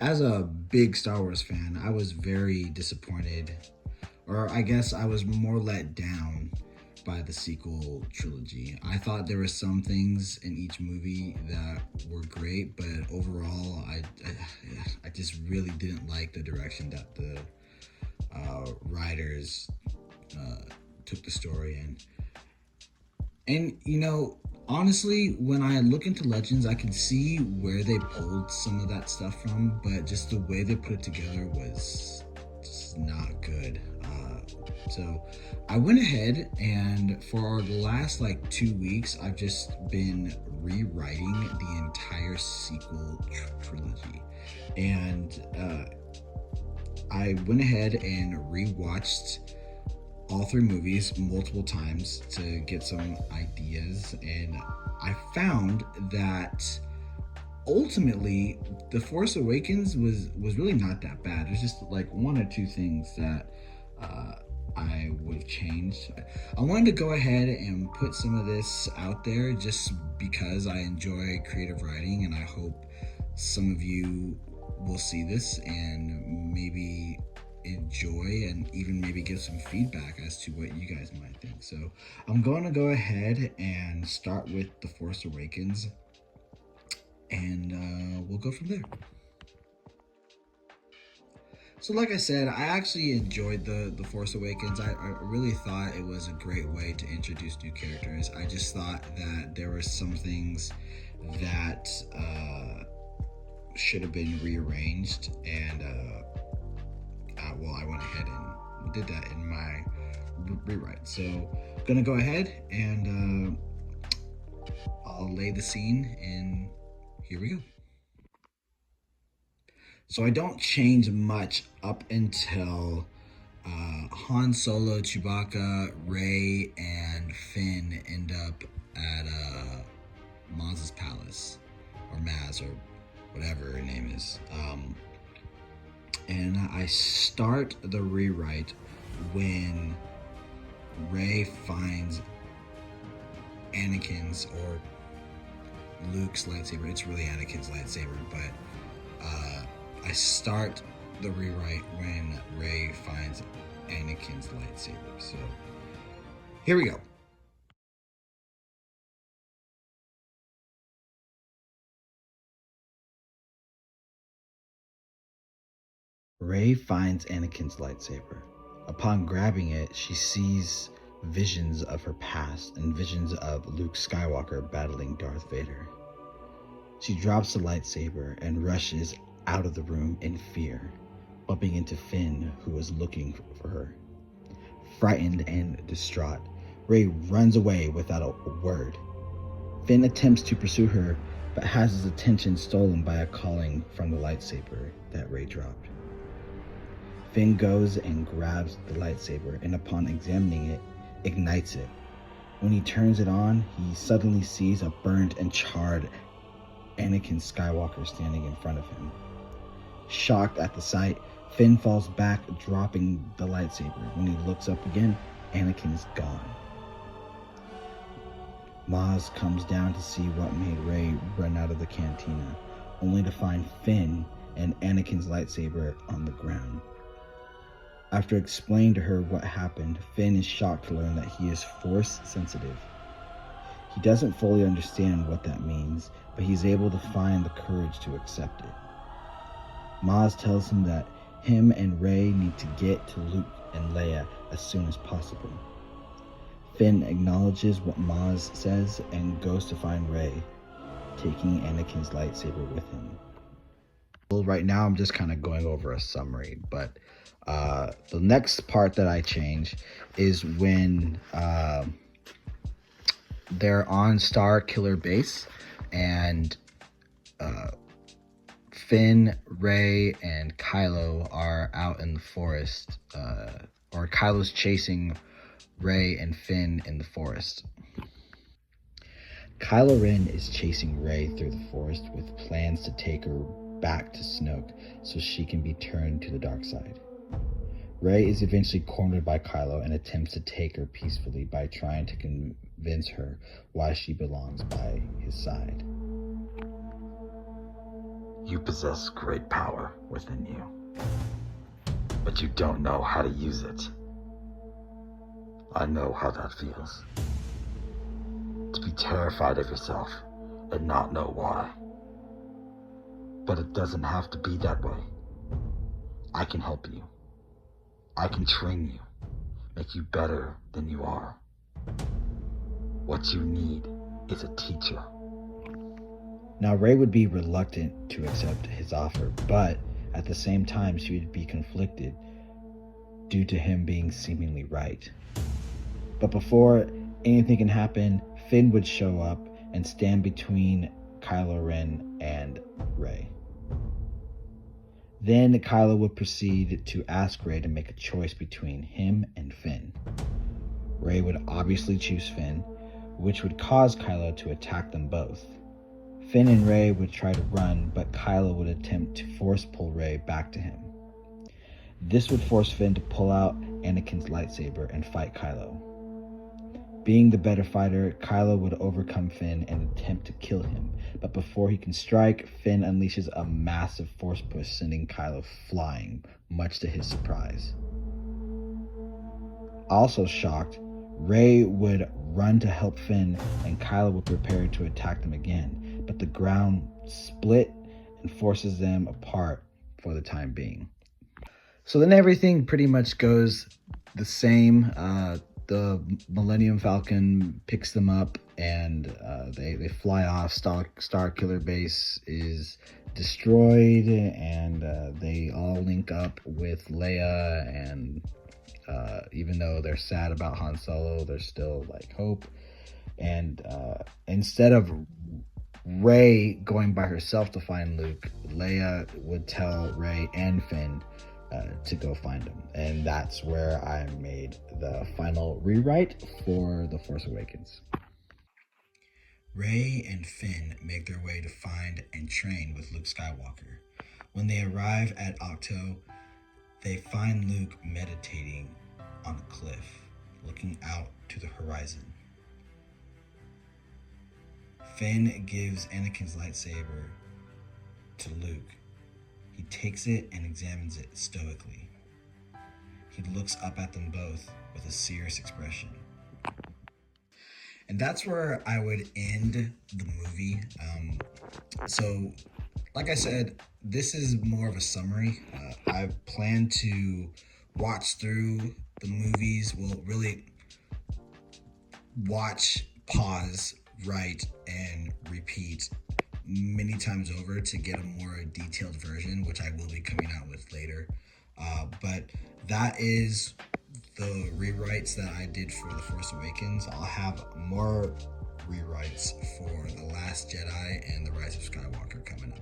As a big Star Wars fan, I was very disappointed, or I guess I was more let down by the sequel trilogy. I thought there were some things in each movie that were great, but overall, I just really didn't like the direction that the writers uh, took the story in. And honestly, when I look into Legends, I can see where they pulled some of that stuff from, but just the way they put it together was just not good. So I went ahead and for the last like 2 weeks, I've just been rewriting the entire sequel trilogy. And I went ahead and rewatched all three movies multiple times to get some ideas, and I found that ultimately The Force Awakens was really not that bad. There's just like one or two things that I would have changed. I wanted to go ahead and put some of this out there just because I enjoy creative writing, and I hope some of you will see this and maybe enjoy and even maybe give some feedback as to what you guys might think. So I'm going to go ahead and start with The Force Awakens, and we'll go from there. So like I said, I actually enjoyed the Force Awakens. I really thought it was a great way to introduce new characters. I just thought that there were some things that should have been rearranged, and well, I went ahead and did that in my rewrite. So I'm gonna go ahead and I'll lay the scene, and here we go. So I don't change much up until Han Solo, Chewbacca, Rey, and Finn end up at Maz's palace, or Maz, or whatever her name is. And I start the rewrite when Rey finds Anakin's or Luke's lightsaber. It's really Anakin's lightsaber, but I start the rewrite when Rey finds Anakin's lightsaber. So here we go. Rey finds Anakin's lightsaber. Upon grabbing it, she sees visions of her past and visions of Luke Skywalker battling Darth Vader. She drops the lightsaber and rushes out of the room in fear, bumping into Finn, who is looking for her. Frightened and distraught, Rey runs away without a word. Finn attempts to pursue her, but has his attention stolen by a calling from the lightsaber that Rey dropped. Finn goes and grabs the lightsaber, and upon examining it, ignites it. When he turns it on, he suddenly sees a burnt and charred Anakin Skywalker standing in front of him. Shocked at the sight, Finn falls back, dropping the lightsaber. When he looks up again, Anakin is gone. Maz comes down to see what made Rey run out of the cantina, only to find Finn and Anakin's lightsaber on the ground. After explaining to her what happened, Finn is shocked to learn that he is Force sensitive. He doesn't fully understand what that means, but he's able to find the courage to accept it. Maz tells him that him and Rey need to get to Luke and Leia as soon as possible. Finn acknowledges what Maz says and goes to find Rey, taking Anakin's lightsaber with him. Well, right now I'm just kind of going over a summary, but the next part that I change is when they're on Star Killer Base, and Finn, Rey, and Kylo are out in the forest, or Kylo's chasing Rey and Finn in the forest. Kylo Ren is chasing Rey through the forest with plans to take her back to Snoke so she can be turned to the dark side. Rey is eventually cornered by Kylo and attempts to take her peacefully by trying to convince her why she belongs by his side. You possess great power within you, but you don't know how to use it. I know how that feels. To be terrified of yourself and not know why. But it doesn't have to be that way. I can help you. I can train you, make you better than you are. What you need is a teacher. Now, Rey would be reluctant to accept his offer, but at the same time, she would be conflicted due to him being seemingly right. But before anything can happen, Finn would show up and stand between Kylo Ren and Rey. Then Kylo would proceed to ask Rey to make a choice between him and Finn. Rey would obviously choose Finn, which would cause Kylo to attack them both. Finn and Rey would try to run, but Kylo would attempt to force pull Rey back to him. This would force Finn to pull out Anakin's lightsaber and fight Kylo. Being the better fighter, Kylo would overcome Finn and attempt to kill him, but before he can strike, Finn unleashes a massive force push, sending Kylo flying, much to his surprise. Also shocked, Rey would run to help Finn and Kylo would prepare to attack them again, but the ground split and forces them apart for the time being. So then everything pretty much goes the same. The Millennium Falcon picks them up and they fly off. Star Killer Base is destroyed and they all link up with Leia, and even though they're sad about Han Solo, there's still like hope. And instead of Rey going by herself to find Luke, Leia would tell Rey and Finn to go find him. And that's where I made the final rewrite for The Force Awakens. Rey and Finn make their way to find and train with Luke Skywalker. When they arrive at Ahch-To, they find Luke meditating on a cliff, looking out to the horizon. Finn gives Anakin's lightsaber to Luke. He takes it and examines it stoically. He looks up at them both with a serious expression. And that's where I would end the movie. So, like I said, this is more of a summary. I plan to watch through the movies. Well, really watch, pause, write, and repeat many times over to get a more detailed version, which I will be coming out with later. But that is the rewrites that I did for The Force Awakens. I'll have more rewrites for The Last Jedi and The Rise of Skywalker coming up.